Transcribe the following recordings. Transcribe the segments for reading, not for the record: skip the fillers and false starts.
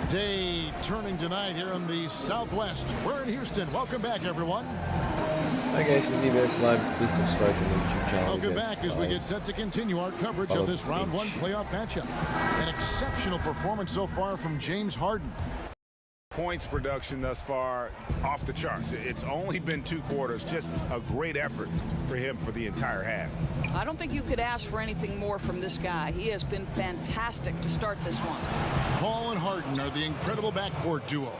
Day turning tonight here in the Southwest. We're in Houston. Welcome back, everyone. Hi guys, this is ebxlive. Please subscribe to the YouTube channel. Welcome back as we get set to continue our coverage of this round one playoff matchup. An exceptional performance so far from James Harden. Points production thus far off the charts. It's only been 2 quarters. Just a great effort for him for the entire half. I don't think you could ask for anything more from this guy. He has been fantastic to start this one. Paul and Harden are the incredible backcourt duo.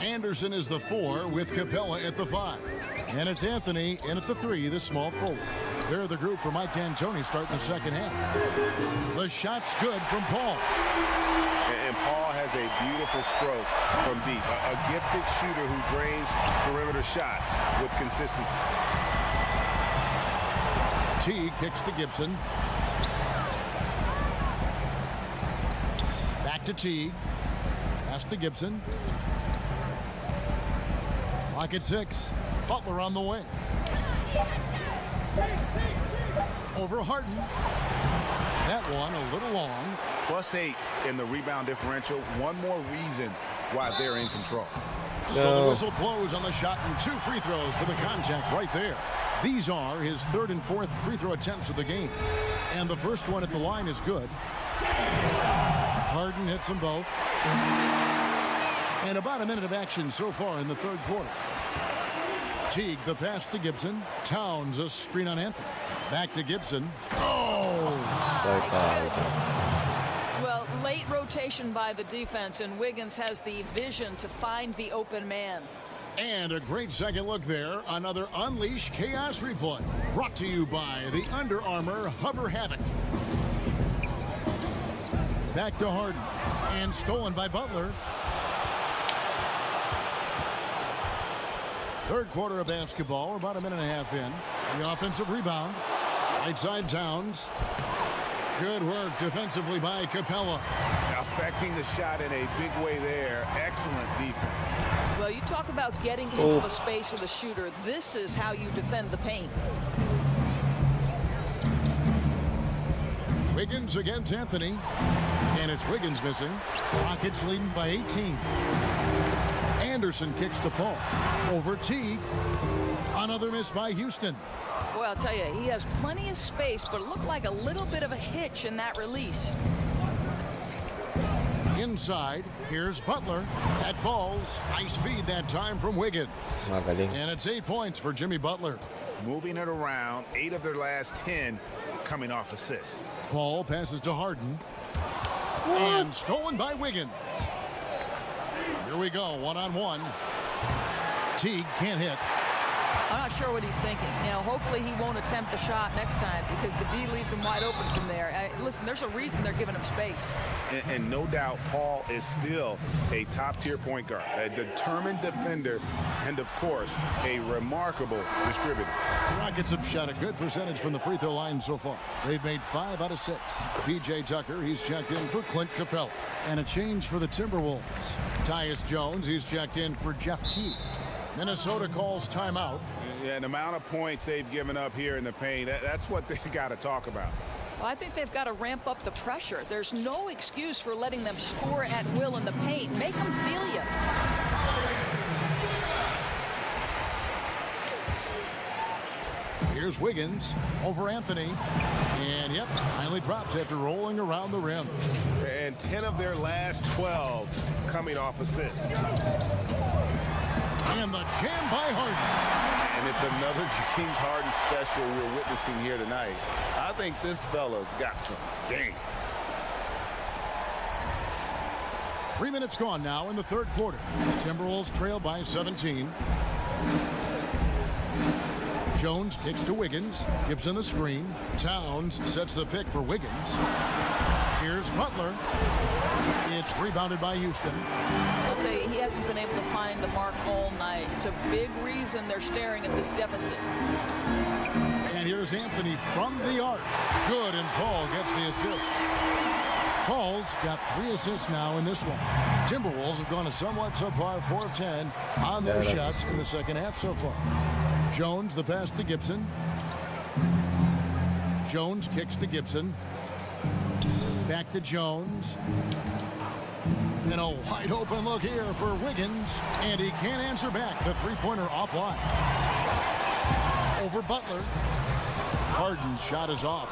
Anderson is the 4 with Capella at the 5. And it's Anthony in at the 3, the small forward. They're the group for Mike D'Antoni starting the second half. The shot's good from Paul. And Paul has a beautiful stroke from deep. A gifted shooter who drains perimeter shots with consistency. T kicks to Gibson. Back to T. Pass to Gibson. Lock at 6. Butler on the wing. Over Harden. That one a little long. +8 in the rebound differential. One more reason why they're in control. So the whistle blows on the shot and 2 free throws for the contact right there. These are his 3rd and 4th free throw attempts of the game. And the first one at the line is good. Harden hits them both. And about a minute of action so far in the 3rd quarter. Teague the pass to Gibson. Towns a screen on Anthony. Back to Gibson. Oh! Well, late rotation by the defense, and Wiggins has the vision to find the open man. And a great second look there. Another Unleash Chaos replay. Brought to you by the Under Armour Hover Havoc. Back to Harden. And stolen by Butler. 3rd quarter of basketball. We're about a minute and a half in. The offensive rebound. Right side Towns. Good work defensively by Capella. Affecting the shot in a big way there. Excellent defense. Well, you talk about getting into the space of the shooter. This is how you defend the paint. Wiggins against Anthony. And it's Wiggins missing. Rockets leading by 18. Anderson kicks to Paul. Over Teague. Another miss by Houston. Boy, I'll tell you, he has plenty of space, but it looked like a little bit of a hitch in that release. Inside, here's Butler at balls. Nice feed that time from Wiggins. And it's 8 points for Jimmy Butler. Moving it around, 8 of their last 10 coming off assists. Paul passes to Harden. And stolen by Wiggins. Here we go, 1-on-1. Teague can't hit. I'm not sure what he's thinking. You know, hopefully he won't attempt the shot next time because the D leaves him wide open from there. Listen, there's a reason they're giving him space. And no doubt Paul is still a top-tier point guard, a determined defender, and, of course, a remarkable distributor. The Rockets have shot a good percentage from the free throw line so far. They've made 5 out of 6. P.J. Tucker, he's checked in for Clint Capella. And a change for the Timberwolves. Tyus Jones, he's checked in for Jeff Teague. Minnesota calls timeout. Yeah, and the amount of points they've given up here in the paint, that's what they've got to talk about. Well, I think they've got to ramp up the pressure. There's no excuse for letting them score at will in the paint. Make them feel you. Here's Wiggins over Anthony. And, yep, finally drops after rolling around the rim. And 10 of their last 12 coming off assists. And the jam by Harden. And it's another James Harden special we're witnessing here tonight. I think this fella's got some game. 3 minutes gone now in the 3rd quarter. Timberwolves trail by 17. Jones kicks to Wiggins. Gibson the screen. Towns sets the pick for Wiggins. Here's Butler. It's rebounded by Houston. I'll tell you, he hasn't been able to find the mark all night. It's a big reason they're staring at this deficit. And here's Anthony from the arc. Good, and Paul gets the assist. Paul's got 3 assists now in this one. Timberwolves have gone a somewhat subpar 4 of 10 on their shots in the second half so far. Jones the pass to Gibson. Jones kicks to Gibson. Back to Jones. And a wide open look here for Wiggins. And he can't answer back. The three-pointer offline. Over Butler. Harden's shot is off.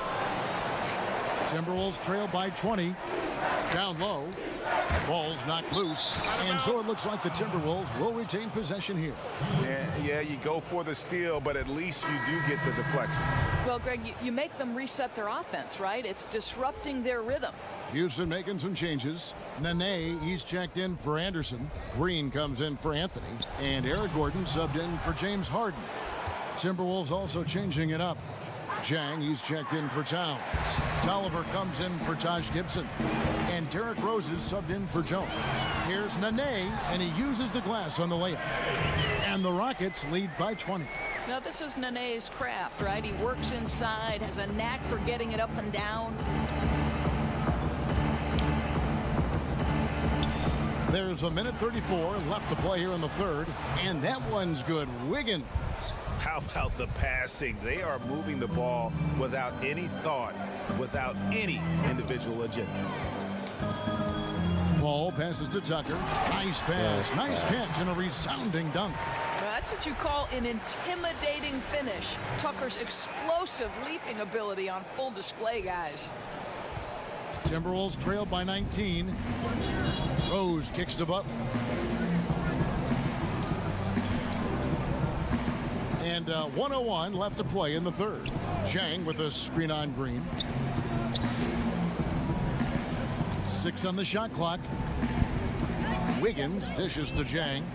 Timberwolves trail by 20. Down low. Ball's knocked loose. And so it looks like the Timberwolves will retain possession here. Yeah, you go for the steal, but at least you do get the deflection. Well, Greg, you make them reset their offense, right? It's disrupting their rhythm. Houston making some changes. Nene, he's checked in for Anderson. Green comes in for Anthony. And Eric Gordon subbed in for James Harden. Timberwolves also changing it up. Jang, he's checked in for Towns. Tolliver comes in for Taj Gibson. And Derrick Rose is subbed in for Jones. Here's Nene, and he uses the glass on the layup. And the Rockets lead by 20. Now, this is Nene's craft, right? He works inside, has a knack for getting it up and down. There's a minute 34 left to play here in the third. And that one's good. Wiggins. How about the passing? They are moving the ball without any thought, without any individual agenda. Ball passes to Tucker. Nice pass. Nice catch and a resounding dunk. Well, that's what you call an intimidating finish. Tucker's explosive leaping ability on full display, guys. Timberwolves trail by 19. Rose kicks to Butler. And 1:01 left to play in the third. Jang with a screen on Green. 6 on the shot clock. Wiggins dishes to Jang.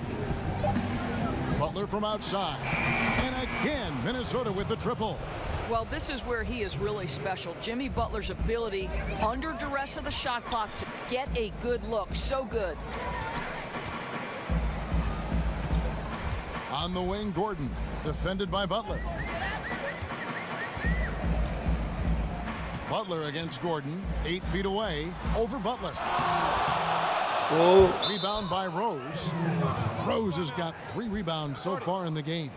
Butler from outside. And again, Minnesota with the triple. Well, this is where he is really special. Jimmy Butler's ability under duress of the shot clock to get a good look. So good. On the wing, Gordon. Defended by Butler. Butler against Gordon. 8 feet away. Over Butler. Whoa. Rebound by Rose. Rose has got 3 rebounds so far in the game.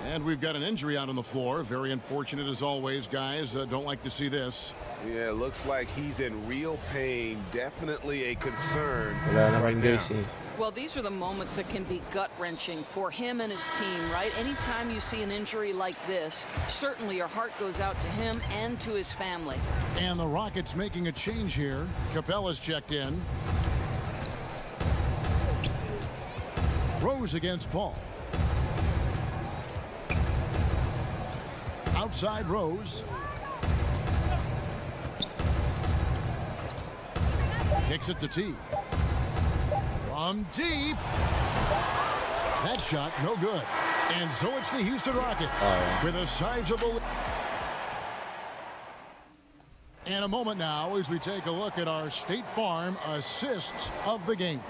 And we've got an injury out on the floor. Very unfortunate as always, guys. Don't like to see this. Yeah, it looks like he's in real pain. Definitely a concern right now. Well, these are the moments that can be gut-wrenching for him and his team, right? Anytime you see an injury like this, certainly your heart goes out to him and to his family. And the Rockets making a change here. Capella's checked in. Rose against Paul. Outside Rose. Kicks it to T. From deep. That shot, no good. And so it's the Houston Rockets with a sizable... And a moment now as we take a look at our State Farm assists of the game.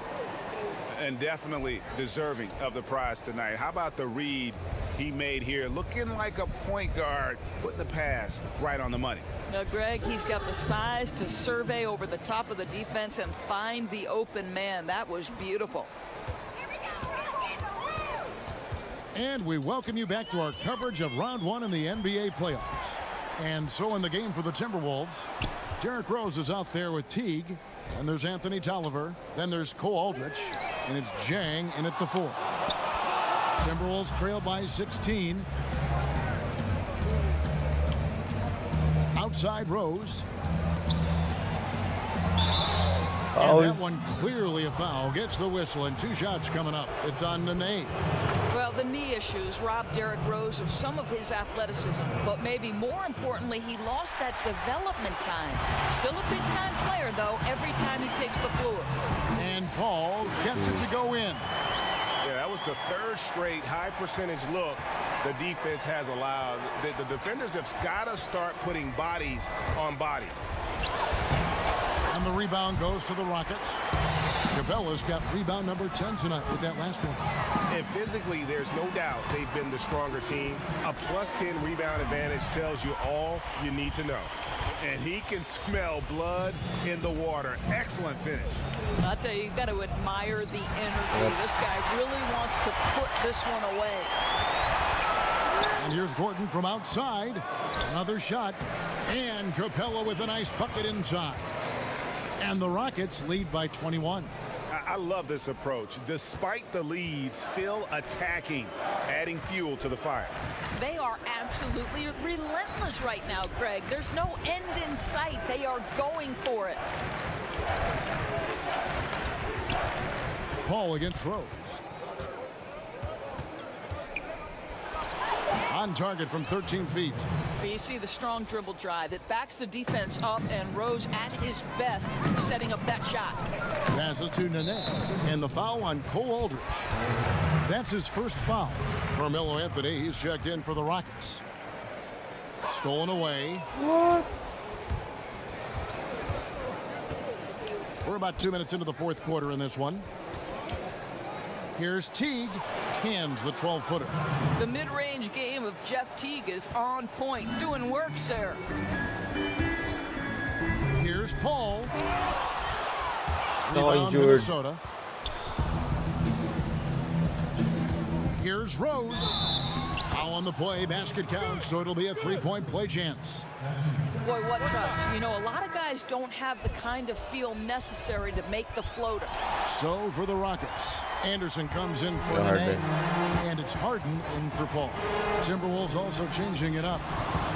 And definitely deserving of the prize tonight. How about the read he made here? Looking like a point guard, putting the pass right on the money. Now, Greg, he's got the size to survey over the top of the defense and find the open man. That was beautiful. And we welcome you back to our coverage of round 1 in the NBA playoffs. And so in the game for the Timberwolves, Derrick Rose is out there with Teague. And there's Anthony Tolliver. Then there's Cole Aldrich. And it's Jang in at the 4. Timberwolves trail by 16. Outside Rose. And that one clearly a foul. Gets the whistle and 2 shots coming up. It's on Nene. Well, the knee issues robbed Derrick Rose of some of his athleticism. But maybe more importantly, he lost that development time. Still a big-time player, though, every time he takes the floor. And Paul gets it to go in. Yeah, that was the 3rd straight high-percentage look the defense has allowed. The defenders have got to start putting bodies on bodies. And the rebound goes to the Rockets. Capella's got rebound number 10 tonight with that last one. And physically, there's no doubt they've been the stronger team. A +10 rebound advantage tells you all you need to know. And he can smell blood in the water. Excellent finish. I'll tell you, you've got to admire the energy. This guy really wants to put this one away. And here's Gordon from outside. Another shot. And Capella with a nice bucket inside. And the Rockets lead by 21. I love this approach. Despite the lead, still attacking, adding fuel to the fire. They are absolutely relentless right now, Greg. There's no end in sight. They are going for it. Paul against Rose. On target from 13 feet. You see the strong dribble drive. It backs the defense up, and Rose at his best setting up that shot. Passes to Nene. And the foul on Cole Aldridge. That's his first foul. Carmelo Anthony, he's checked in for the Rockets. Stolen away. What? We're about 2 minutes into the fourth quarter in this one. Here's Teague. Cans the 12-footer. The mid-range game of Jeff Teague is on point. Doing work, sir. Here's Paul. Oh, Rebound, George. Minnesota. Here's Rose. Foul on the play. Basket counts, so it'll be a three-point play chance. Boy, what touch. You know, a lot of guys don't have the kind of feel necessary to make the floater. So for the Rockets, Anderson comes in for Harden. Nene, and it's Harden in for Paul. Timberwolves also changing it up.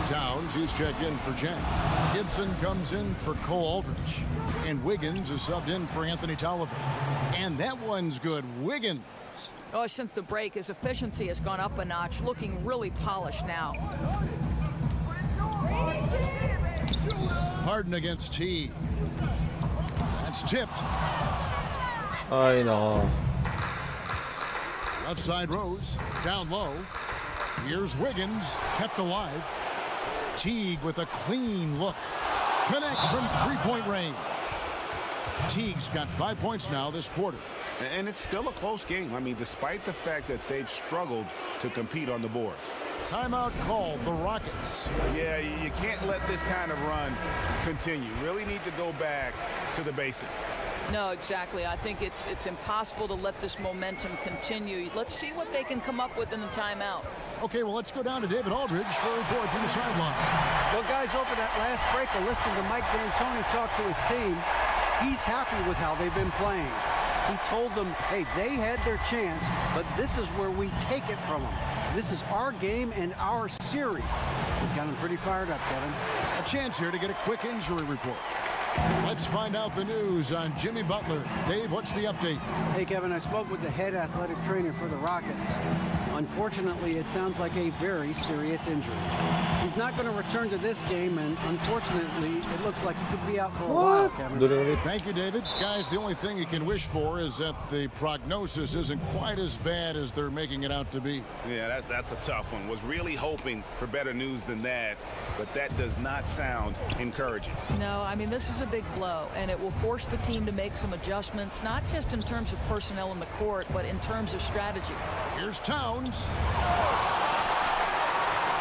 Towns, he's checked in for Jack. Gibson comes in for Cole Aldridge, and Wiggins is subbed in for Anthony Tolliver. And that one's good. Wiggins. Oh, since the break, his efficiency has gone up a notch, looking really polished now. Harden against T. That's tipped. I know. Left side Rose. Down low. Here's Wiggins. Kept alive. Teague with a clean look. Connects from three-point range. Teague's got 5 points now this quarter. And it's still a close game. I mean, despite the fact that they've struggled to compete on the boards. Timeout called, the Rockets. Yeah, you can't let this kind of run continue. Really need to go back to the basics. No, exactly. I think it's impossible to let this momentum continue. Let's see what they can come up with in the timeout. Okay, well, let's go down to David Aldridge for a report from the sideline. Well, guys, over that last break, I listened to Mike D'Antoni talk to his team. He's happy with how they've been playing. He told them, hey, they had their chance, but this is where we take it from them. This is our game and our series. He's got him pretty fired up, Kevin. A chance here to get a quick injury report. Let's find out the news on Jimmy Butler. Dave, what's the update? Hey, Kevin, I spoke with the head athletic trainer for the Rockets. Unfortunately, it sounds like a very serious injury. He's not going to return to this game, and unfortunately, it looks like he could be out for a while, Kevin. Literally. Thank you, David. Guys, the only thing you can wish for is that the prognosis isn't quite as bad as they're making it out to be. Yeah, that's a tough one. Was really hoping for better news than that, but that does not sound encouraging. No, I mean, this is a big blow, and it will force the team to make some adjustments, not just in terms of personnel in the court, but in terms of strategy. Here's Towns.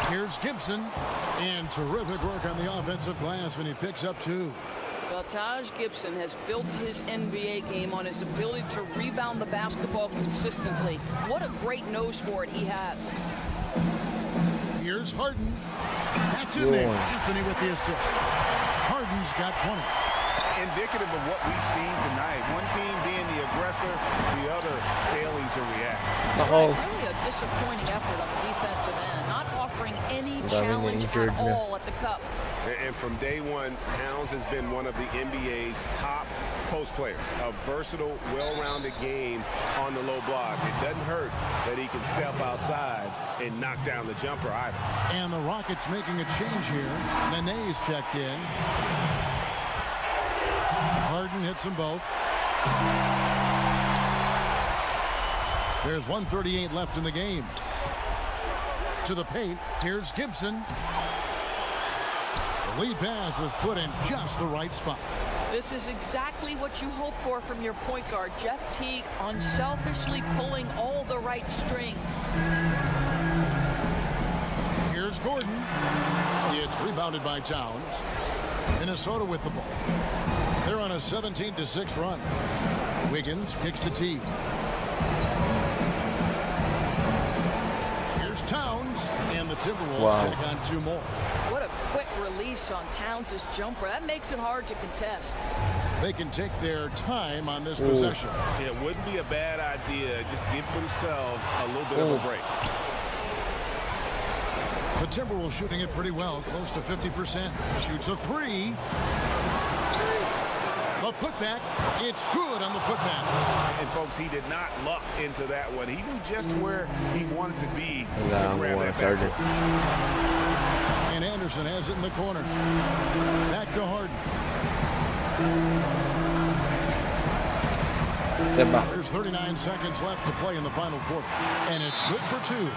Here's Gibson. And terrific work on the offensive glass, and he picks up 2. Well, Taj Gibson has built his NBA game on his ability to rebound the basketball consistently. What a great nose for it he has. Here's Harden. That's in there. Anthony with the assist. Harden's got 20. Indicative of what we've seen tonight. One team being the aggressor, the other failing to react. Really a disappointing effort on the defensive end, not offering any challenge at all at the cup. And from day one, Towns has been one of the NBA's top post players. A versatile, well-rounded game on the low block. It doesn't hurt that he can step outside and knock down the jumper either. And the Rockets making a change here. Nene's checked in. Harden hits them both. There's 1:38 left in the game. To the paint. Here's Gibson. The lead pass was put in just the right spot. This is exactly what you hope for from your point guard, Jeff Teague, unselfishly pulling all the right strings. Here's Gordon. It's rebounded by Towns. Minnesota with the ball. They're on a 17-6 run. Wiggins kicks the tee. Here's Towns, and the Timberwolves take on 2 more. What a quick release on Towns' jumper. That makes it hard to contest. they can take their time on this possession. It wouldn't be a bad idea. Just give themselves a little bit of a break. The Timberwolves shooting it pretty well, close to 50%. Shoots a three. The putback, it's good on the putback. And folks, he did not luck into that one. He knew just where he wanted to be to grab that back. And Anderson has it in the corner. Back to Harden. Step back. There's 39 seconds left to play in the final quarter. And it's good for two.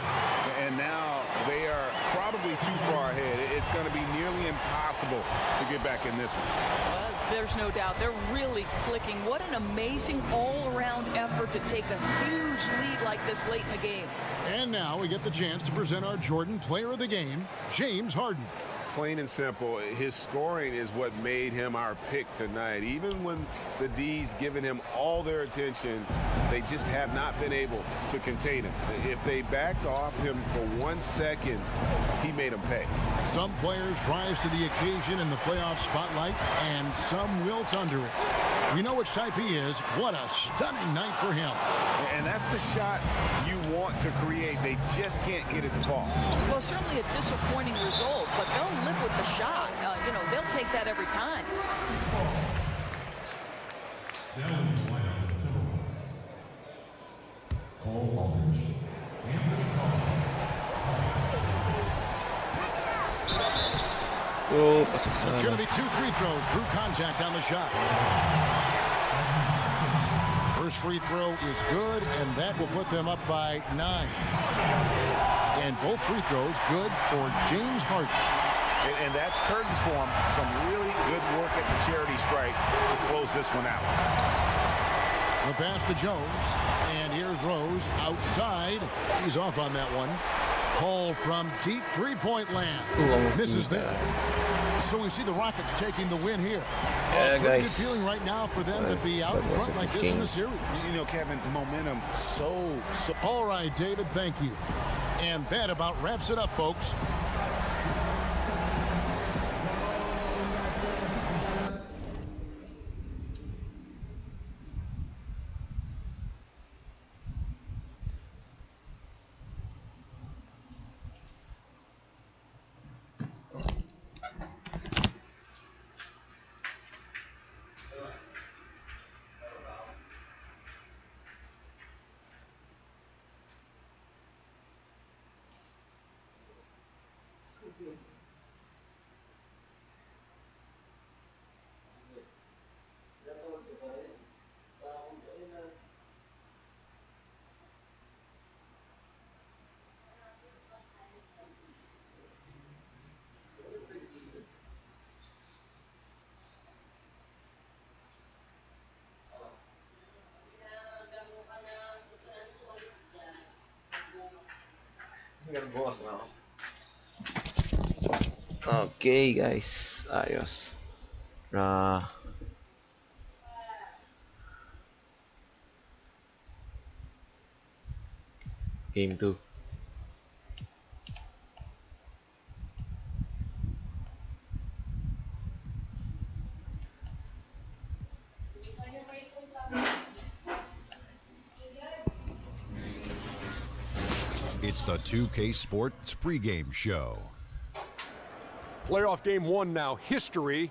And now they are probably too far ahead. It's going to be nearly impossible to get back in this one. There's no doubt. They're really clicking. What an amazing all-around effort to take a huge lead like this late in the game. And now we get the chance to present our Jordan Player of the Game, James Harden. Plain and simple, his scoring is what made him our pick tonight. Even when the D's giving him all their attention, they just have not been able to contain him. If they backed off him for 1 second, he made them pay. Some players rise to the occasion in the playoff spotlight, and some wilt under it. We know which type he is. What a stunning night for him. And that's the shot you want to create. They just can't get it to fall. Well, certainly a disappointing result, but they'll live with the shot. You know, they'll take that every time. Oh, It's going to be 2 free throws. Drew contact on the shot. First free throw is good, and that will put them up by 9. And both free throws good for James Harden. And that's curtains for him. Some really good work at the charity strike to close this one out. The pass to Jones, and here's Rose outside. He's off on that one. Paul from deep three-point land. Misses there. So we see the Rockets taking the win here. Yeah, Pretty guys. good feeling right now for them to be out in front like this in the series. You know, Kevin, momentum so. All right, David, thank you. And that about wraps it up, folks. Okay, guys. Ayos. Game 2. It's the 2K Sports pregame show. Playoff game 1 now, history.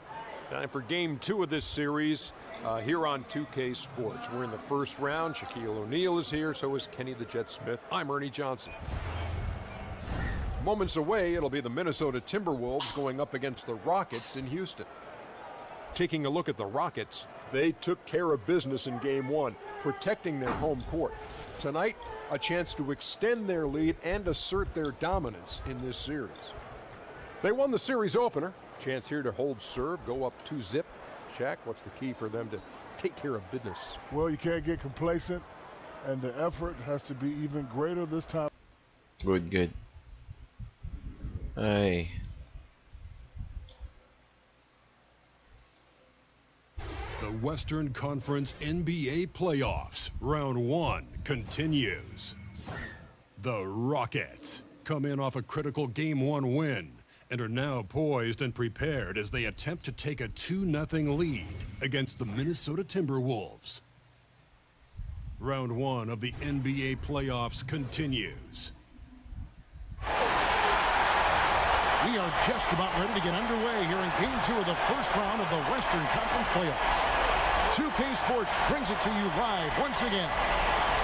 Time for game 2 of this series here on 2K Sports. We're in the first round. Shaquille O'Neal is here, so is Kenny the Jet Smith. I'm Ernie Johnson. Moments away, it'll be the Minnesota Timberwolves going up against the Rockets in Houston. Taking a look at the Rockets, they took care of business in game 1, protecting their home court. Tonight, a chance to extend their lead and assert their dominance in this series. They won the series opener. Chance here to hold serve, go up 2-zip. Shaq, what's the key for them to take care of business? Well, you can't get complacent, and the effort has to be even greater this time. Good. Ay. The Western Conference NBA Playoffs, Round 1 continues. The Rockets come in off a critical Game 1 win and are now poised and prepared as they attempt to take a 2-0 lead against the Minnesota Timberwolves. Round 1 of the NBA playoffs continues. We are just about ready to get underway here in Game 2 of the first round of the Western Conference playoffs. 2K Sports brings it to you live once again.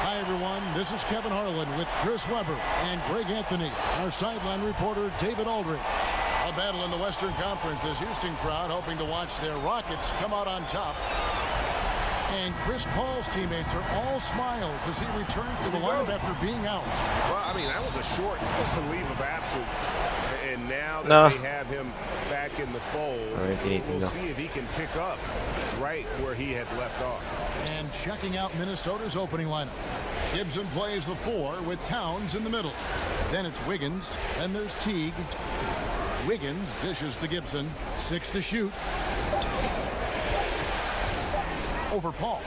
Hi, everyone. This is Kevin Harlan with Chris Webber and Greg Anthony, our sideline reporter David Aldridge. A battle in the Western Conference. This Houston crowd hoping to watch their Rockets come out on top. And Chris Paul's teammates are all smiles as he returns to the lineup after being out. Well, I mean, that was a short leave of absence. And now that they have him back in the fold, we'll see if he can pick up right where he had left off. And checking out Minnesota's opening lineup. Gibson plays the 4 with Towns in the middle. Then it's Wiggins. Then there's Teague. Wiggins dishes to Gibson. 6 to shoot. Over Paul.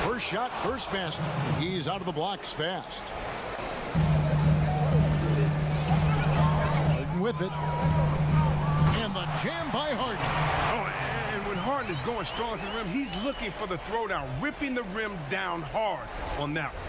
First shot, first basket. He's out of the blocks fast. Harden with it. And the jam by Harden. Oh, and when Harden is going strong to the rim, he's looking for the throwdown, ripping the rim down hard on that one.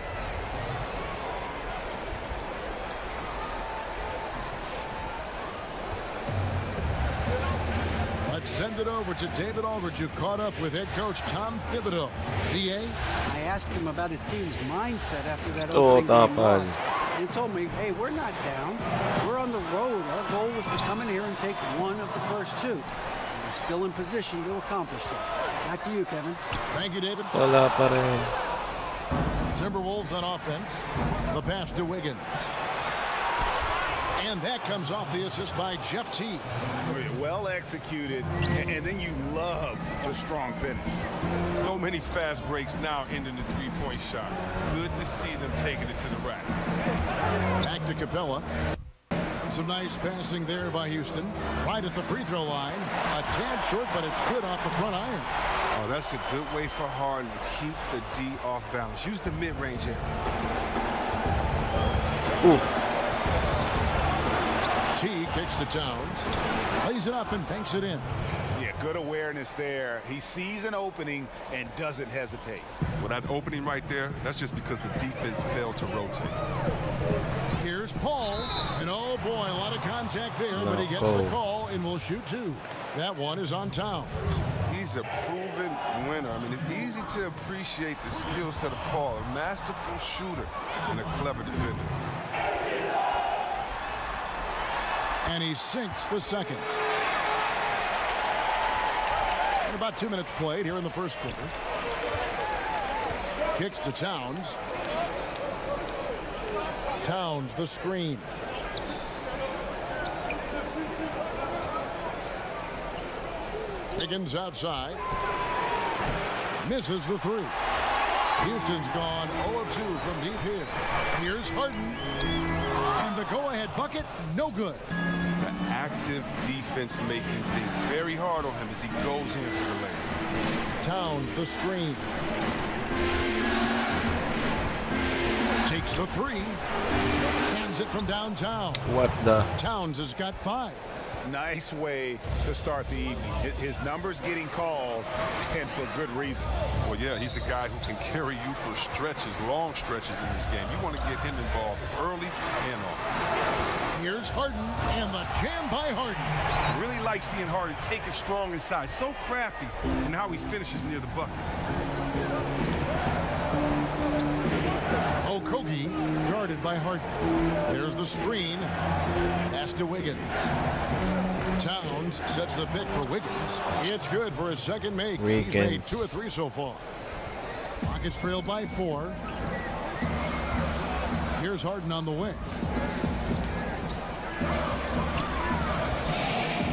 Send it over to David Aldridge, who caught up with head coach Tom Thibodeau. DA? I asked him about his team's mindset after that opening game loss. He told me, hey, we're not down. We're on the road. Our goal was to come in here and take one of the first 2. We're still in position to accomplish that. Back to you, Kevin. Thank you, David. Wala pa rin. Timberwolves on offense. The pass to Wiggins. And that comes off the assist by Jeff Teague. Well executed, and then you love the strong finish. So many fast breaks now ending the three-point shot. Good to see them taking it to the rack. Back to Capella. Some nice passing there by Houston. Right at the free throw line. A tad short, but it's good off the front iron. Oh, that's a good way for Harden to keep the D off balance. Use the mid-range here. Ooh. T kicks to Towns. Lays it up and banks it in. Yeah, good awareness there. He sees an opening and doesn't hesitate. Well, that opening right there, that's just because the defense failed to rotate. Here's Paul. And oh boy, a lot of contact there, but he gets the call and will shoot 2. That one is on Towns. He's a proven winner. I mean, it's easy to appreciate the skill set of Paul, a masterful shooter and a clever defender. And he sinks the second. And about 2 minutes played here in the first quarter. Kicks to Towns. Towns, the screen. Higgins outside. Misses the 3. Houston's gone 0 of 2 from deep here. Here's Harden. And the go-ahead bucket, no good. The active defense making things very hard on him as he goes in for the layup. Towns, the screen. Takes the 3. Hands it from downtown. What the? Towns has got 5. Nice way to start the evening. His numbers getting called, and for good reason. Well, yeah, he's a guy who can carry you for stretches, long stretches in this game. You want to get him involved early and often. Here's Harden, and the jam by Harden. I really like seeing Harden take it strong inside. So crafty in how he finishes near the bucket. Okogie guarded by Harden. There's the screen. Pass to Wiggins. Towns sets the pick for Wiggins. It's good for his second make. Wiggins. He's made 2 of 3 so far. Rockets trail by 4. Here's Harden on the wing.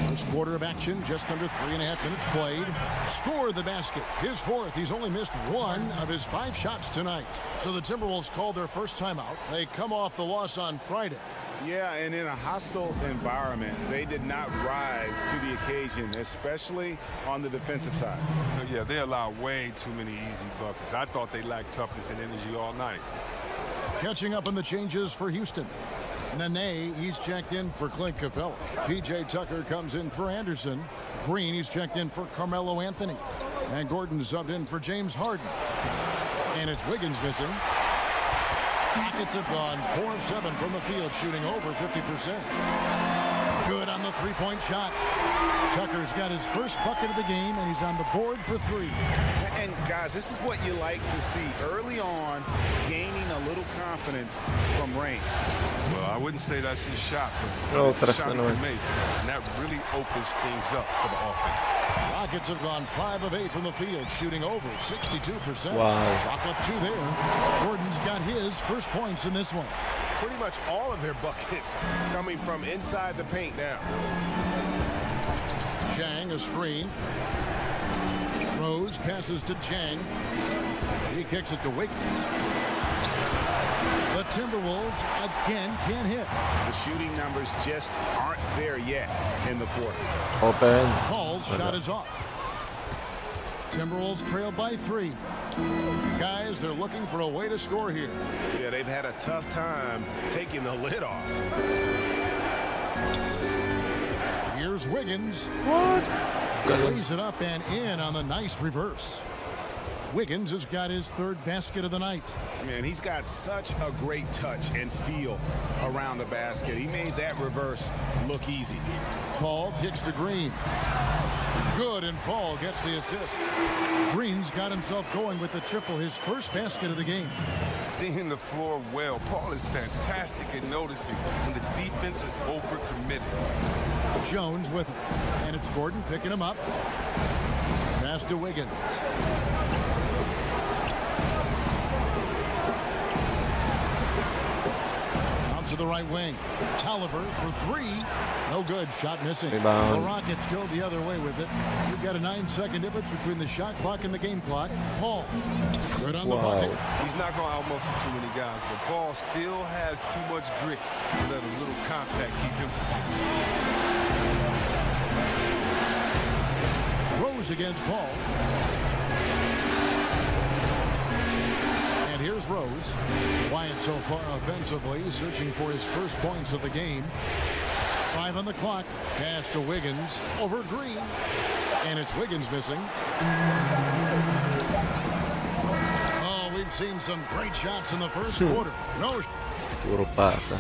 First quarter of action, just under 3.5 minutes played. Score the basket. His 4th. He's only missed 1 of his 5 shots tonight. So the Timberwolves called their first timeout. They come off the loss on Friday. Yeah, and in a hostile environment, they did not rise to the occasion, especially on the defensive side. Yeah, they allowed way too many easy buckets. I thought they lacked toughness and energy all night. Catching up on the changes for Houston. Nene, he's checked in for Clint Capella. P.J. Tucker comes in for Anderson. Green, he's checked in for Carmelo Anthony. And Gordon subbed in for James Harden. And it's Wiggins missing. Rockets have gone 4 of 7 from the field, shooting over 50%. Good on the three-point shot. Tucker's got his first bucket of the game, and he's on the board for 3. And guys, this is what you like to see early on, gaining a little confidence from range. Well, I wouldn't say that's his shot, but Oh, it's a shot he trust can make, and that really opens things up for the offense. Rockets have gone 5 of 8 from the field, shooting over 62%. Wow. Chalk up 2 there. Gordon's got his first points in this one. Pretty much all of their buckets coming from inside the paint now. Jang, a screen. Rose passes to Jang. He kicks it to Wiggins. The Timberwolves again can't hit. The shooting numbers just aren't there yet in the quarter. Open. Paul's shot is off. Timberwolves trail by 3. Guys, they're looking for a way to score here. Yeah, they've had a tough time taking the lid off. Here's Wiggins. What? Lays it up and in on the nice reverse. Wiggins has got his 3rd basket of the night. Man, he's got such a great touch and feel around the basket. He made that reverse look easy. Paul kicks to Green. Good, and Paul gets the assist. Green's got himself going with the triple, his first basket of the game. Seeing the floor well, Paul is fantastic at noticing when the defense is overcommitted. Jones with it, and it's Gordon picking him up. Pass to Wiggins. To the right wing. Tolliver for 3. No good. Shot missing. Rebound. The Rockets go the other way with it. We've got a 9-second difference between the shot clock and the game clock. Paul. Good on the bucket. He's not going to outmuscle too many guys, but Paul still has too much grit to let a little contact keep him from Rose against Paul. Here's Rose. Quiet so far offensively, searching for his first points of the game. 5 on the clock. Pass to Wiggins. Over Green. And it's Wiggins missing. Oh, we've seen some great shots in the first quarter. No. Puro pasa.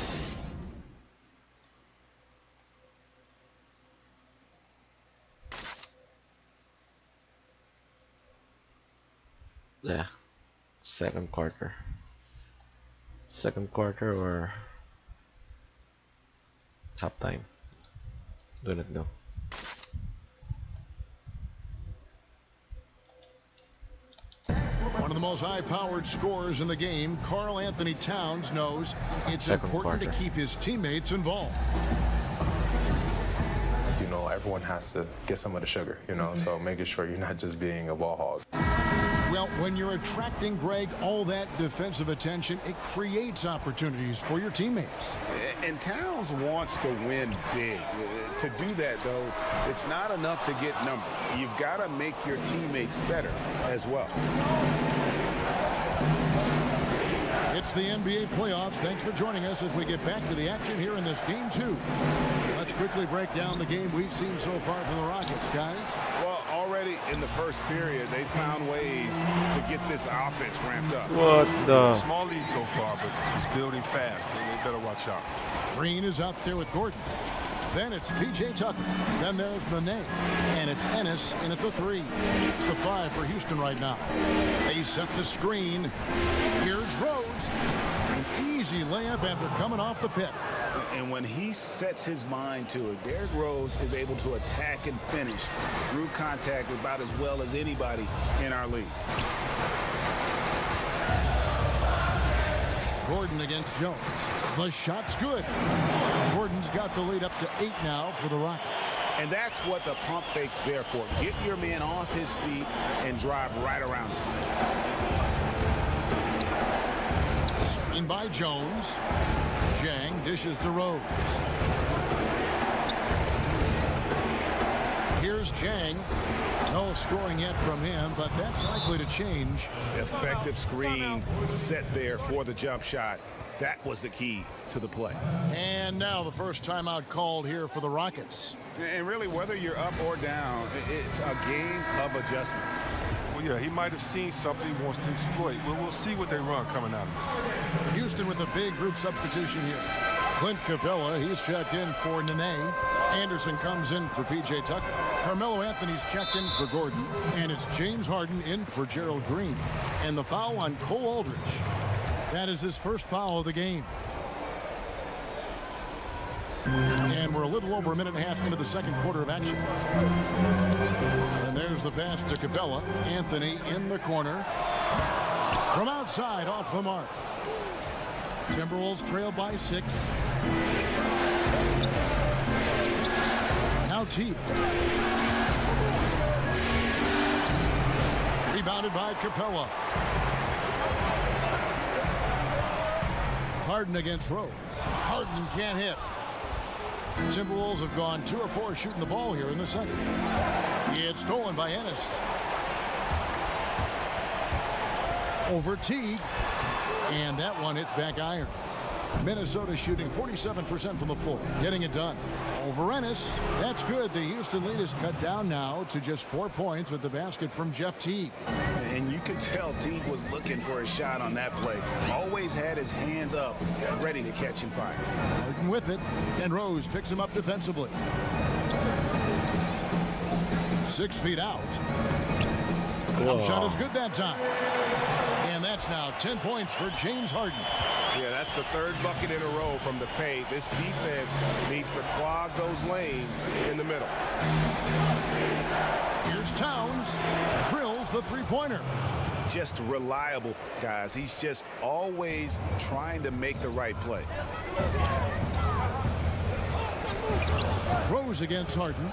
Yeah. Second quarter or halftime. Do not know. One of the most high-powered scorers in the game, Karl Anthony Towns, knows it's important to keep his teammates involved. You know, everyone has to get some of the sugar, you know, so making sure you're not just being a ball hog. Well, when you're attracting, Greg, all that defensive attention, it creates opportunities for your teammates. And Towns wants to win big. To do that, though, it's not enough to get numbers. You've got to make your teammates better as well. It's the NBA playoffs. Thanks for joining us as we get back to the action here in this game 2. Let's quickly break down the game we've seen so far from the Rockets, guys. Well, already in the first period, they found ways to get this offense ramped up. What the? Small lead so far, but he's building fast, and they better watch out. Green is out there with Gordon. Then it's P.J. Tucker. Then there's Nene. And it's Ennis in at the 3. It's the 5 for Houston right now. They set the screen. Here's Rose. An easy layup after coming off the pick. And when he sets his mind to it, Derrick Rose is able to attack and finish through contact about as well as anybody in our league. Gordon against Jones. The shot's good. Gordon's got the lead up to 8 now for the Rockets. And that's what the pump fake's there for. Get your man off his feet and drive right around him. Screen by Jones. Jang dishes to Rose. Here's Jang. No scoring yet from him, but that's likely to change. Effective screen set there for the jump shot. That was the key to the play. And now the first timeout called here for the Rockets. And really, whether you're up or down, it's a game of adjustments. Well, yeah, he might have seen something he wants to exploit. We'll see what they run coming out of it. Houston with a big group substitution here. Clint Capella, he's checked in for Nene. Anderson comes in for P.J. Tucker. Carmelo Anthony's checked in for Gordon. And it's James Harden in for Gerald Green. And the foul on Cole Aldridge. That is his first foul of the game. And we're a little over a minute and a half into the second quarter of action. And there's the pass to Capella. Anthony in the corner. From outside, off the mark. Timberwolves trail by 6. Now T. Rebounded by Capella. Harden against Rose. Harden can't hit. Timberwolves have gone 2 of 4 shooting the ball here in the second. It's stolen by Ennis. Over Teague. And that one hits back iron. Minnesota shooting 47% from the floor. Getting it done. Over Ennis. That's good. The Houston lead is cut down now to just 4 points with the basket from Jeff Teague. And you can tell Teague was looking for a shot on that play. Always had his hands up, ready to catch him fire. Harden with it. And Rose picks him up defensively. 6 feet out. Jump shot is good that time. And that's now 10 points for James Harden. Yeah, that's the third bucket in a row from the paint. This defense needs to clog those lanes in the middle. Here's Towns. Drills the three-pointer. Just reliable, guys. He's just always trying to make the right play. Rose against Harden.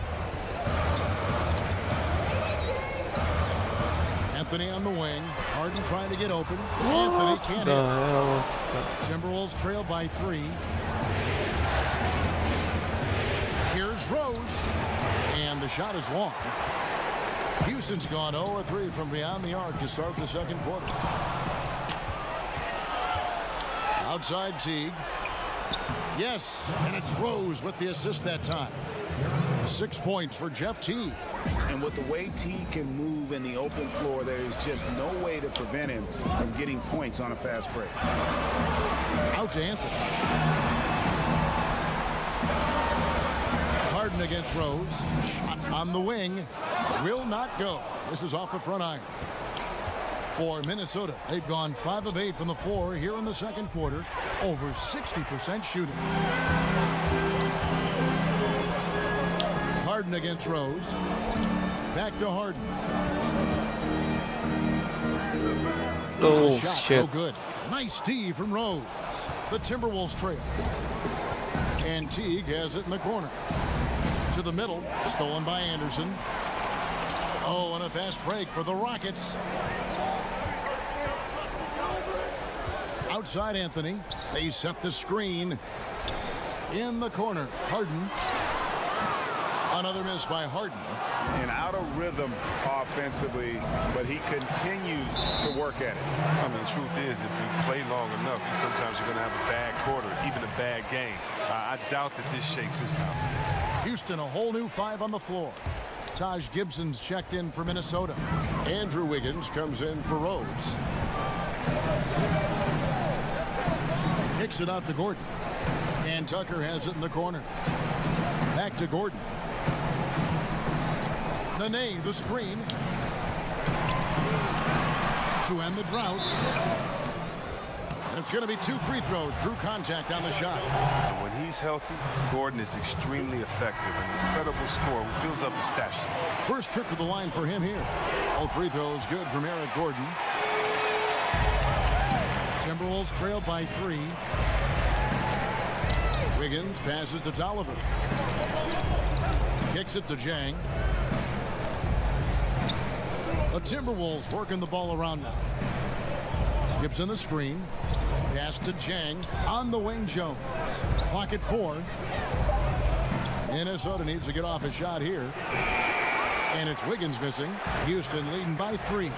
Anthony on the wing. Harden trying to get open. Anthony can't hit. Timberwolves trail by 3. Here's Rose. And the shot is long. Houston's gone 0-3 from beyond the arc to start the second quarter. Outside Teague. Yes, and it's Rose with the assist that time. 6 points for Jeff Teague. And with the way Teague can move in the open floor, there is just no way to prevent him from getting points on a fast break. Out to Anthony. Harden against Rose. Shot on the wing. Will not go. This is off the front iron. For Minnesota, they've gone 5 of 8 from the floor here in the second quarter. Over 60% shooting. Harden against Rose. Back to Harden. Oh, shot, shit. no good. Nice D from Rose. The Timberwolves trail. And Teague has it in the corner. To the middle. Stolen by Anderson. Oh, and a fast break for the Rockets. Outside Anthony. They set the screen. In the corner. Harden. Another miss by Harden. And out of rhythm offensively, but he continues to work at it. I mean, the truth is, if you play long enough, sometimes you're going to have a bad quarter, even a bad game. I doubt that this shakes his confidence. Houston, a whole new 5 on the floor. Taj Gibson's checked in for Minnesota. Andrew Wiggins comes in for Rose. Kicks it out to Gordon. And Tucker has it in the corner. Back to Gordon. Nene, the screen. To end the drought. And it's going to be 2 free throws. Drew contact on the shot. When he's healthy, Gordon is extremely effective. An incredible scorer who fills up the stat sheet. First trip to the line for him here. All free throws good from Eric Gordon. Timberwolves trail by 3. Wiggins passes to Tolliver. Kicks it to Jang. The Timberwolves working the ball around now. Gibson the screen. Pass to Jang. On the wing, Jones. Clock at 4. Minnesota needs to get off a shot here. And it's Wiggins missing. Houston leading by 3.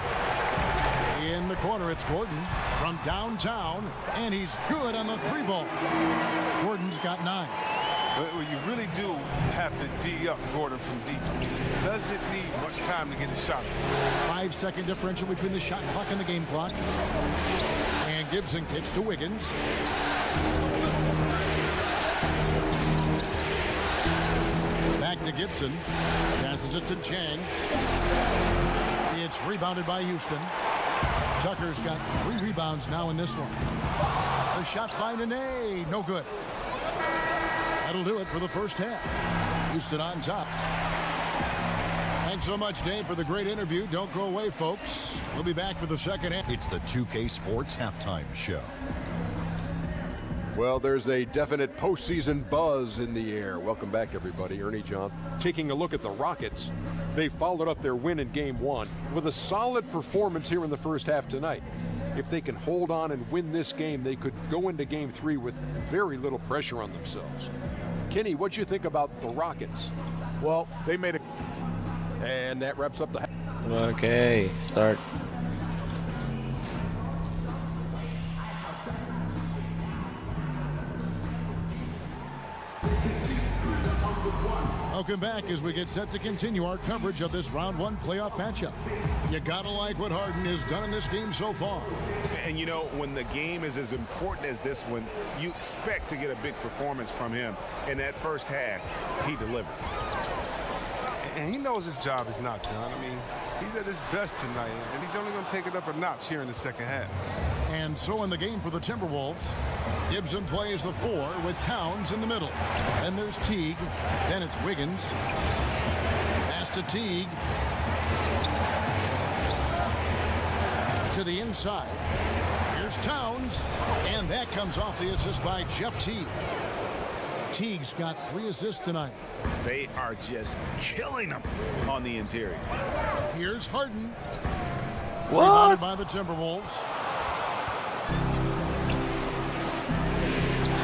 In the corner, it's Gordon from downtown, and he's good on the 3-ball. Gordon's got 9. Well, you really do have to D up Gordon from deep. Doesn't need much time to get a shot. 5-second differential between the shot clock and the game clock. And Gibson kicks to Wiggins. Back to Gibson. Passes it to Chang. It's rebounded by Houston. Tucker's got 3 rebounds now in this one. The shot by Nene. No good. That'll do it for the first half. Houston on top. Thanks so much, Dave, for the great interview. Don't go away, folks. We'll be back for the second half. It's the 2K Sports Halftime Show. Well, there's a definite postseason buzz in the air. Welcome back, everybody. Ernie John taking a look at the Rockets. They followed up their win in Game 1 with a solid performance here in the first half tonight. If they can hold on and win this game, they could go into Game 3 with very little pressure on themselves. Kenny, what do you think about the Rockets? Well, they made it. And that wraps up the... Okay, start. Welcome back as we get set to continue our coverage of this round 1 playoff matchup. You gotta like what Harden has done in this game so far. And you know, when the game is as important as this one, you expect to get a big performance from him. In that first half, he delivered. And he knows his job is not done. I mean, he's at his best tonight, and he's only going to take it up a notch here in the second half. And so in the game for the Timberwolves, Gibson plays the 4 with Towns in the middle. Then there's Teague. Then it's Wiggins. Pass to Teague. To the inside. Here's Towns. And that comes off the assist by Jeff Teague. Teague's got 3 assists tonight. They are just killing them on the interior. Here's Harden. What? Rebounded by the Timberwolves.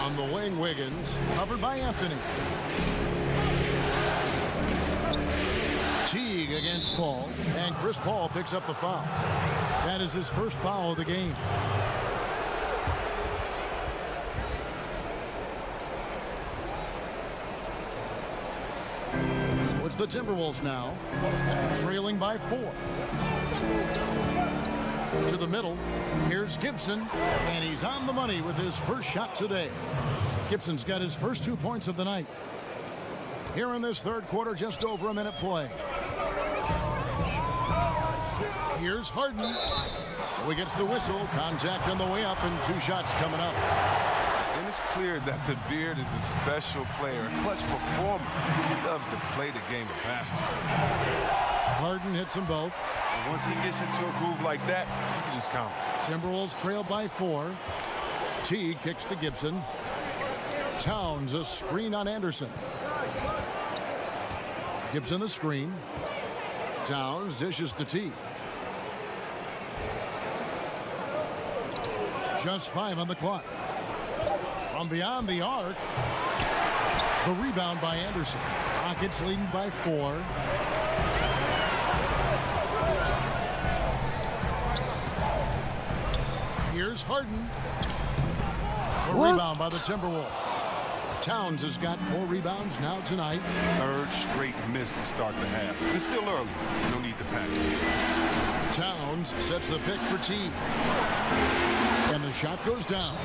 On the wing, Wiggins. Covered by Anthony. Teague against Paul. And Chris Paul picks up the foul. That is his first foul of the game. So it's the Timberwolves now, trailing by 4. To the middle, here's Gibson, and he's on the money with his first shot today. Gibson's got his first 2 points of the night. Here in this third quarter, just over a minute play. Here's Harden. So he gets the whistle. Contact on the way up, and 2 shots coming up. And it's clear that the Beard is a special player, a clutch performer. He loves to play the game of basketball. Harden hits them both. And once he gets into a groove like that, you can just count. Timberwolves trail by 4. Teague kicks to Gibson. Towns a screen on Anderson. Gibson the screen. Towns dishes to Teague. Just 5 on the clock. From beyond the arc. The rebound by Anderson. Rockets leading by 4. Here's Harden. A rebound by the Timberwolves. Towns has got 4 rebounds now tonight. Third straight miss to start the half. It's still early. No need to panic. Towns sets the pick for Teague. And the shot goes down.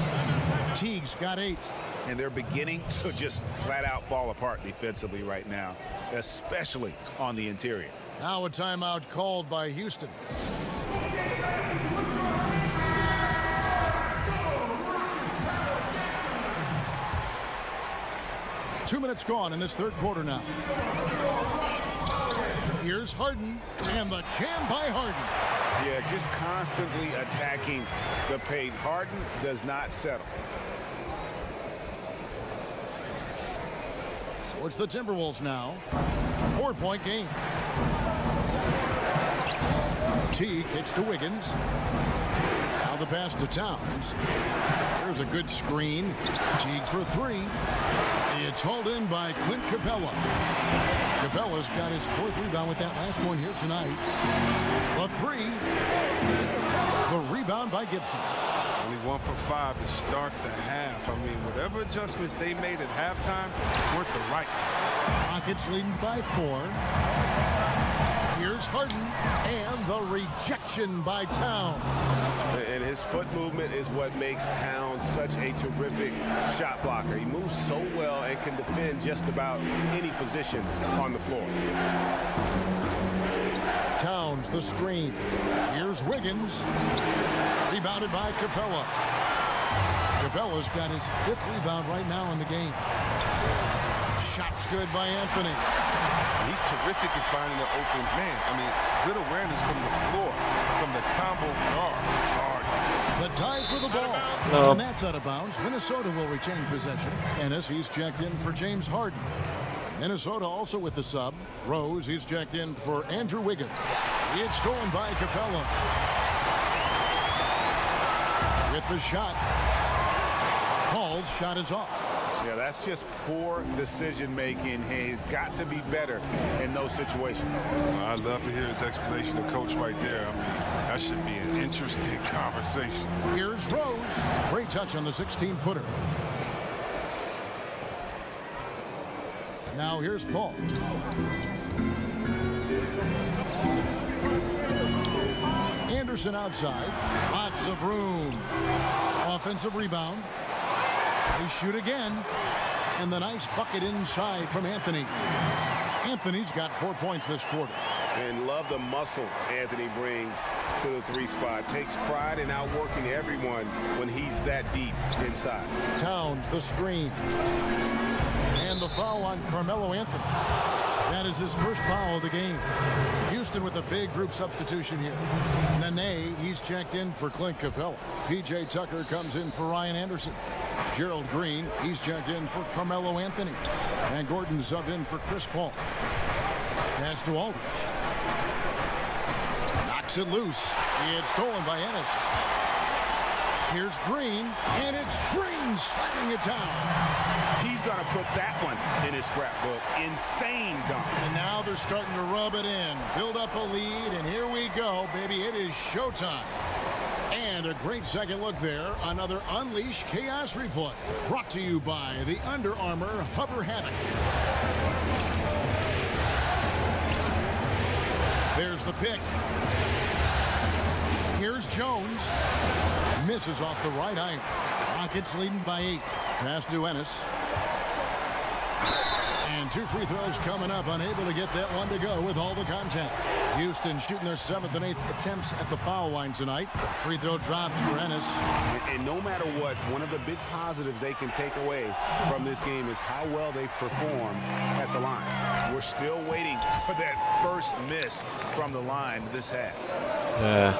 Teague's got 8. And they're beginning to just flat out fall apart defensively right now, especially on the interior. Now a timeout called by Houston. Two minutes gone in this third quarter now. Here's Harden, and the jam by Harden. Yeah, just constantly attacking the paint. Harden does not settle. So it's the Timberwolves now. 4-point game. Teague kicks to Wiggins. Now the pass to Towns. There's a good screen. Teague for three. It's hauled in by Clint Capella. Capella's got his 4th rebound with that last one here tonight. The three. The rebound by Gibson. Only 1 for 5 to start the half. I mean, whatever adjustments they made at halftime weren't the right ones. Rockets leading by 4. Here's Harden, and the rejection by Towns. And his foot movement is what makes Towns such a terrific shot blocker. He moves so well and can defend just about any position on the floor. Towns, the screen. Here's Wiggins. Rebounded by Capella. Capella's got his 5th rebound right now in the game. Shots good by Anthony. He's terrific at finding the open man. I mean, good awareness from the floor, from the combo guard. The dive for the ball. No. And that's out of bounds. Minnesota will retain possession. Ennis, he's checked in for James Harden. Minnesota also with the sub. Rose, he's checked in for Andrew Wiggins. It's stolen by Capella. With the shot. Paul's shot is off. Yeah, that's just poor decision-making. He's got to be better in those situations. I'd love to hear his explanation to Coach right there. I mean, that should be an interesting conversation. Here's Rose. Great touch on the 16-footer. Now here's Paul. Anderson outside. Lots of room. Offensive rebound. They shoot again. And the nice bucket inside from Anthony. Anthony's got 4 points this quarter. And love the muscle Anthony brings to the 3 spot. Takes pride in outworking everyone when he's that deep inside. Towns, the screen. And the foul on Carmelo Anthony. That is his first foul of the game. Houston with a big group substitution here. Nene, he's checked in for Clint Capella. P.J. Tucker comes in for Ryan Anderson. Gerald Green, he's checked in for Carmelo Anthony. And Gordon subbed in for Chris Paul. Pass to Aldridge. Knocks it loose. It's stolen by Ennis. Here's Green, and it's Green slamming it down. He's going to put that one in his scrapbook. Insane dunk. And now they're starting to rub it in. Build up a lead, and here we go, baby. It is showtime. And a great second look there. Another Unleash Chaos replay. Brought to you by the Under Armour Hover Hammock. There's the pick. Here's Jones. Misses off the right iron. Rockets leading by 8. Pass to Ennis. And 2 free throws coming up. Unable to get that one to go with all the contact. Houston shooting their 7th and 8th attempts at the foul line tonight. Free throw drops for Ennis. And no matter what, one of the big positives they can take away from this game is how well they perform at the line. We're still waiting for that first miss from the line this half. Yeah.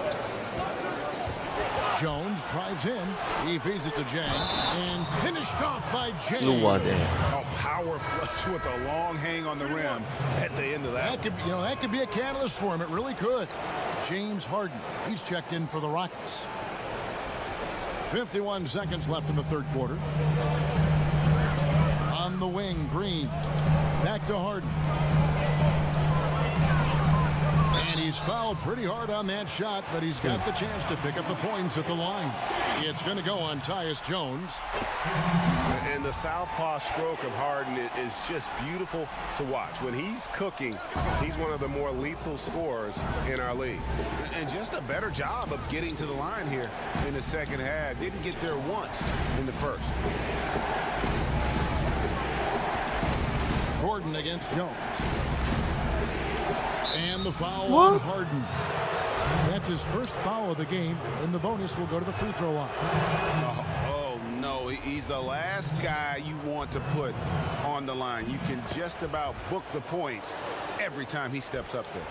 Jones drives in. He feeds it to Jang. And finished off by Jang. Oh, power flush with a long hang on the rim at the end of that. That could be a catalyst for him. It really could. James Harden. He's checked in for the Rockets. 51 seconds left in the third quarter. On the wing, Green. Back to Harden. And he's fouled pretty hard on that shot, but he's got the chance to pick up the points at the line. It's going to go on Tyus Jones. And the southpaw stroke of Harden is just beautiful to watch. When he's cooking, he's one of the more lethal scorers in our league. And just a better job of getting to the line here in the second half. Didn't get there once in the first. Gordon against Jones. And the foul on Harden. That's his first foul of the game, and the bonus will go to the free throw line. Oh, no, he's the last guy you want to put on the line. You can just about book the points every time he steps up there.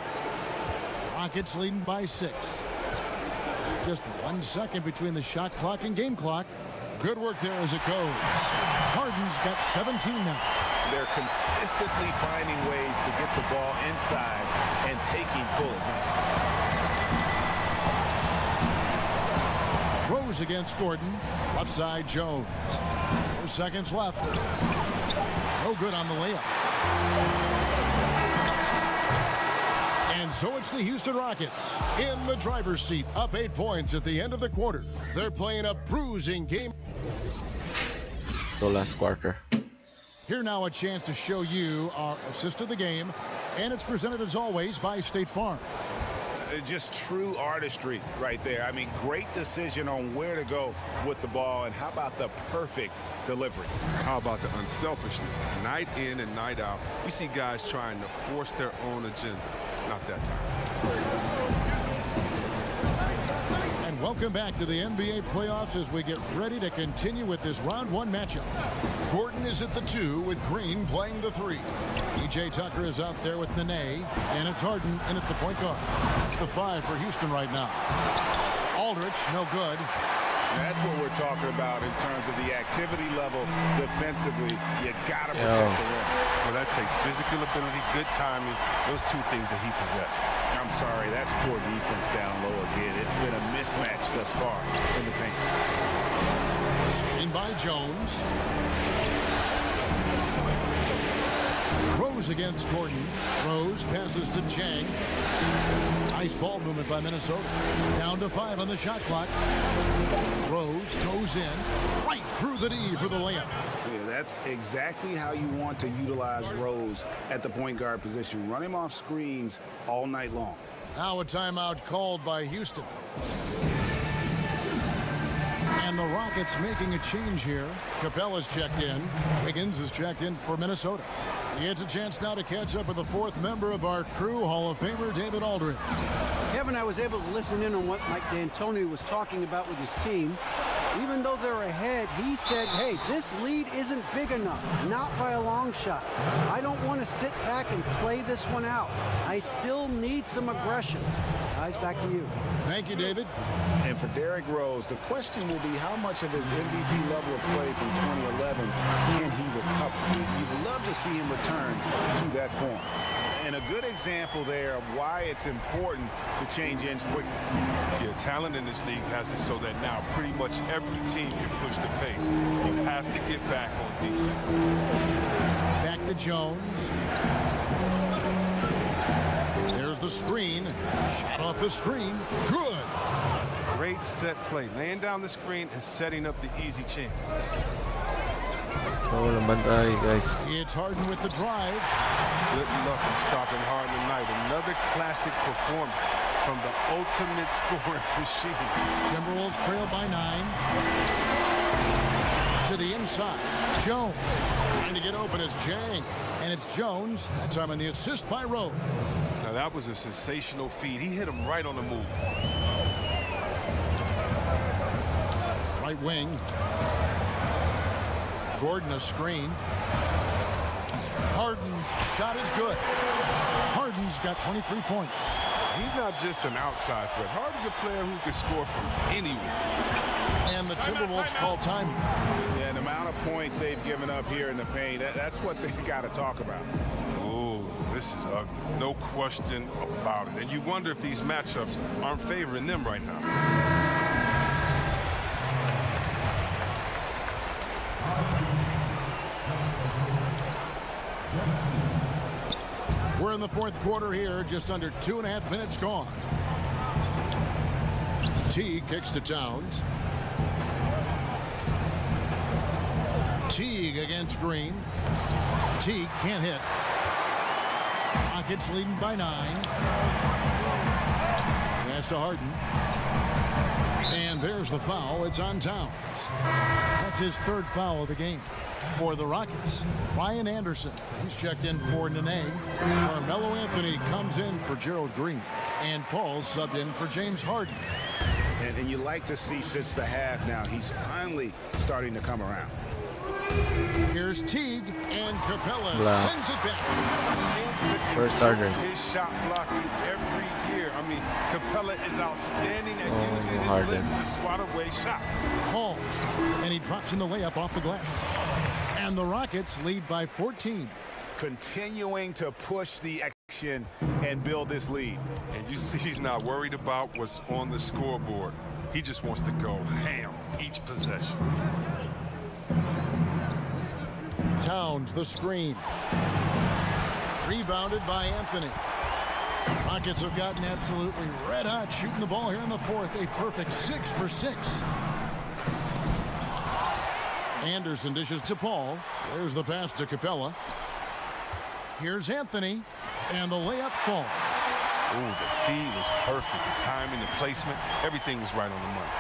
Rockets leading by 6. Just 1 second between the shot clock and game clock. Good work there as it goes. Harden's got 17 now. They're consistently finding ways to get the ball inside and taking full advantage. Rose against Gordon. Left side, Jones. 4 seconds left. No good on the layup. And so it's the Houston Rockets in the driver's seat, up 8 points at the end of the quarter. They're playing a bruising game. So last quarter. Here now a chance to show you our assist of the game, and it's presented as always by State Farm. Just true artistry right there. I mean, great decision on where to go with the ball, and how about the perfect delivery? How about the unselfishness? Night in and night out, we see guys trying to force their own agenda. Not that time. And welcome back to the NBA playoffs as we get ready to continue with this round 1 matchup. Gordon is at the 2 with Green playing the 3. PJ Tucker is out there with Nene, and it's Harden in at the point guard. It's the 5 for Houston right now. Aldridge, no good. That's what we're talking about in terms of the activity level defensively. You got to protect the rim. Well, that takes physical ability, good timing, those 2 things that he possesses. I'm sorry, that's poor defense down low again. It's been a mismatch thus far in the paint. Screen by Jones. Rose against Gordon. Rose passes to Chang. Nice ball movement by Minnesota. Down to 5 on the shot clock. Rose goes in right through the D for the layup. Yeah, that's exactly how you want to utilize Rose at the point guard position. Run him off screens all night long. Now a timeout called by Houston. And the Rockets making a change here. Capella's checked in. Wiggins is checked in for Minnesota. He gets a chance now to catch up with the 4th member of our crew, Hall of Famer David Aldridge. Kevin, I was able to listen in on what Mike D'Antoni was talking about with his team. Even though they're ahead, he said, hey, this lead isn't big enough, not by a long shot. I don't want to sit back and play this one out. I still need some aggression. Guys, back to you. Thank you, David. And for Derrick Rose, the question will be how much of his MVP level of play from 2011 can he recover? You'd love to see him return to that form. And a good example there of why it's important to change ends quickly. Yeah, talent in this league has it so that now pretty much every team can push the pace. You have to get back on defense. Back to Jones. There's the screen. Shot off the screen. Good. Great set play. Laying down the screen and setting up the easy chance. Oh, bantay, guys. It's Harden with the drive. Good luck in stopping Harden tonight. Another classic performance from the ultimate scoring machine. Timberwolves trail by 9. To the inside. Jones trying to get open as Chang. And it's Jones. That time on the assist by Rose. Now that was a sensational feed. He hit him right on the move. Right wing. Gordon a screen. Harden's shot is good. Harden's got 23 points. He's not just an outside threat. Harden's a player who can score from anywhere. And the Timberwolves call time. Yeah, the amount of points they've given up here in the paint, that's what they got to talk about. Oh, this is ugly. No question about it. And you wonder if these matchups aren't favoring them right now. We're in the 4th quarter here, just under 2.5 minutes gone. Teague kicks to Towns. Teague against Green. Teague can't hit. Rockets leading by 9. Pass to Harden. And there's the foul. It's on Towns. That's his 3rd foul of the game. For the Rockets, Ryan Anderson, he's checked in for Nene. Carmelo Anthony comes in for Gerald Green. And Paul's subbed in for James Harden. And you like to see since the half now, he's finally starting to come around. Here's Teague, and Capella sends it back. Where's Harden? His shot blocking every year. I mean, Capella is outstanding at using his Harden. lip to swat away shots. Paul, and he drops in the layup off the glass. And the Rockets lead by 14. Continuing to push the action and build this lead. And you see he's not worried about what's on the scoreboard. He just wants to go ham each possession. Towns, the screen. Rebounded by Anthony. Rockets have gotten absolutely red hot shooting the ball here in the fourth. A perfect 6 for 6. Anderson dishes to Paul. There's the pass to Capella. Here's Anthony. And the layup falls. Ooh, the feed was perfect. The timing, the placement, everything was right on the money.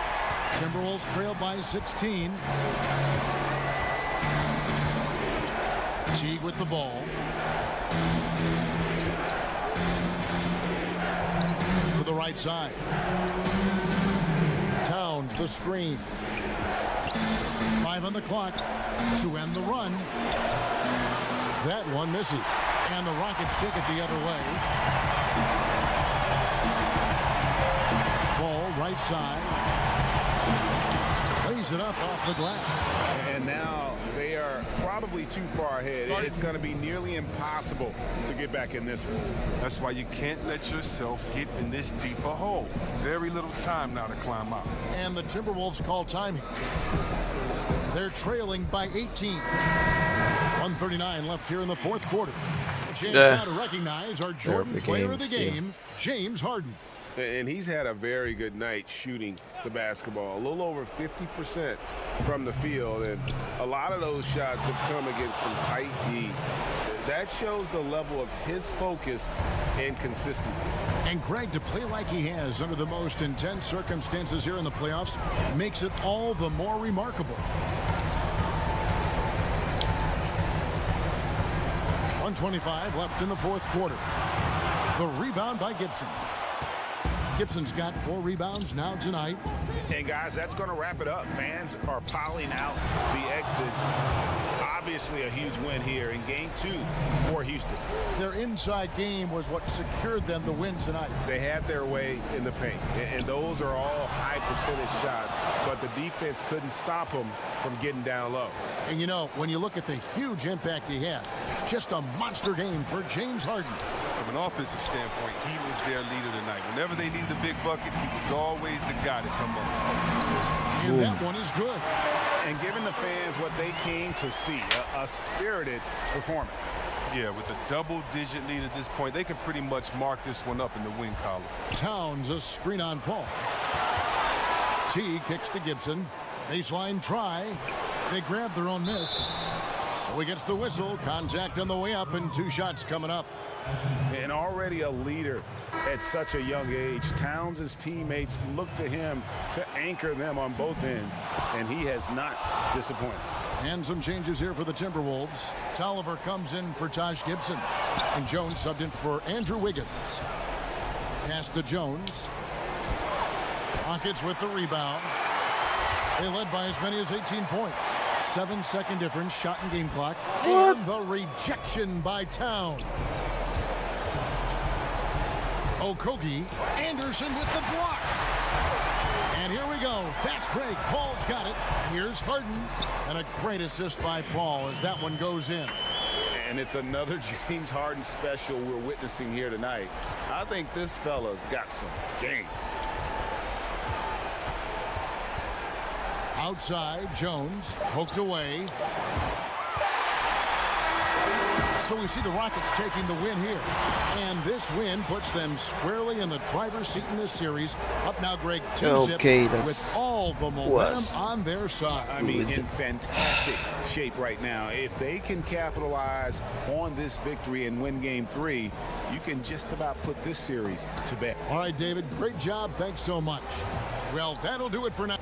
Timberwolves trail by 16. Teague with the ball. To the right side. Towns, the screen. 5 on the clock to end the run. That one misses. And the Rockets take it the other way. Ball right side. Lays it up off the glass. And now they are probably too far ahead. It's going to be nearly impossible to get back in this one. That's why you can't let yourself get in this deep a hole. Very little time now to climb out. And the Timberwolves call timing. They're trailing by 18. 1:39 left here in the fourth quarter. A chance now to recognize our Jordan player of the game, James Harden. And he's had a very good night shooting the basketball. A little over 50% from the field. And a lot of those shots have come against some tight D. That shows the level of his focus and consistency. And Greg, to play like he has under the most intense circumstances here in the playoffs makes it all the more remarkable. 1:25 left in the fourth quarter. The rebound by Gibson. Gibson's got 4 rebounds now tonight. And guys, that's going to wrap it up. Fans are piling out the exits. Obviously a huge win here in game 2 for Houston. Their inside game was what secured them the win tonight. They had their way in the paint, and those are all high percentage shots, but the defense couldn't stop them from getting down low. And you know, when you look at the huge impact he had, just a monster game for James Harden. From an offensive standpoint, he was their leader tonight. Whenever they needed a big bucket, he was always the guy to come up. And that one is good. And giving the fans what they came to see, a spirited performance. Yeah, with a double-digit lead at this point, they can pretty much mark this one up in the win column. Towns, a screen on Paul. T kicks to Gibson. Baseline try. They grab their own miss. So he gets the whistle. Contact on the way up and 2 shots coming up. And already a leader at such a young age. Towns' teammates look to him to anchor them on both ends, and he has not disappointed. And some changes here for the Timberwolves. Tolliver comes in for Taj Gibson, and Jones subbed in for Andrew Wiggins. Pass to Jones. Rockets with the rebound. They led by as many as 18 points. 7-second difference, shot and game clock. What? And the rejection by Towns. Okogie, Anderson with the block. And here we go. Fast break. Paul's got it. Here's Harden. And a great assist by Paul as that one goes in. And it's another James Harden special we're witnessing here tonight. I think this fella's got some game. Outside, Jones poked away. So we see the Rockets taking the win here. And this win puts them squarely in the driver's seat in this series. Up now, Greg, 2-zip with all the momentum on their side. I mean, in fantastic shape right now. If they can capitalize on this victory and win game 3, you can just about put this series to bed. All right, David, great job. Thanks so much. Well, that'll do it for now.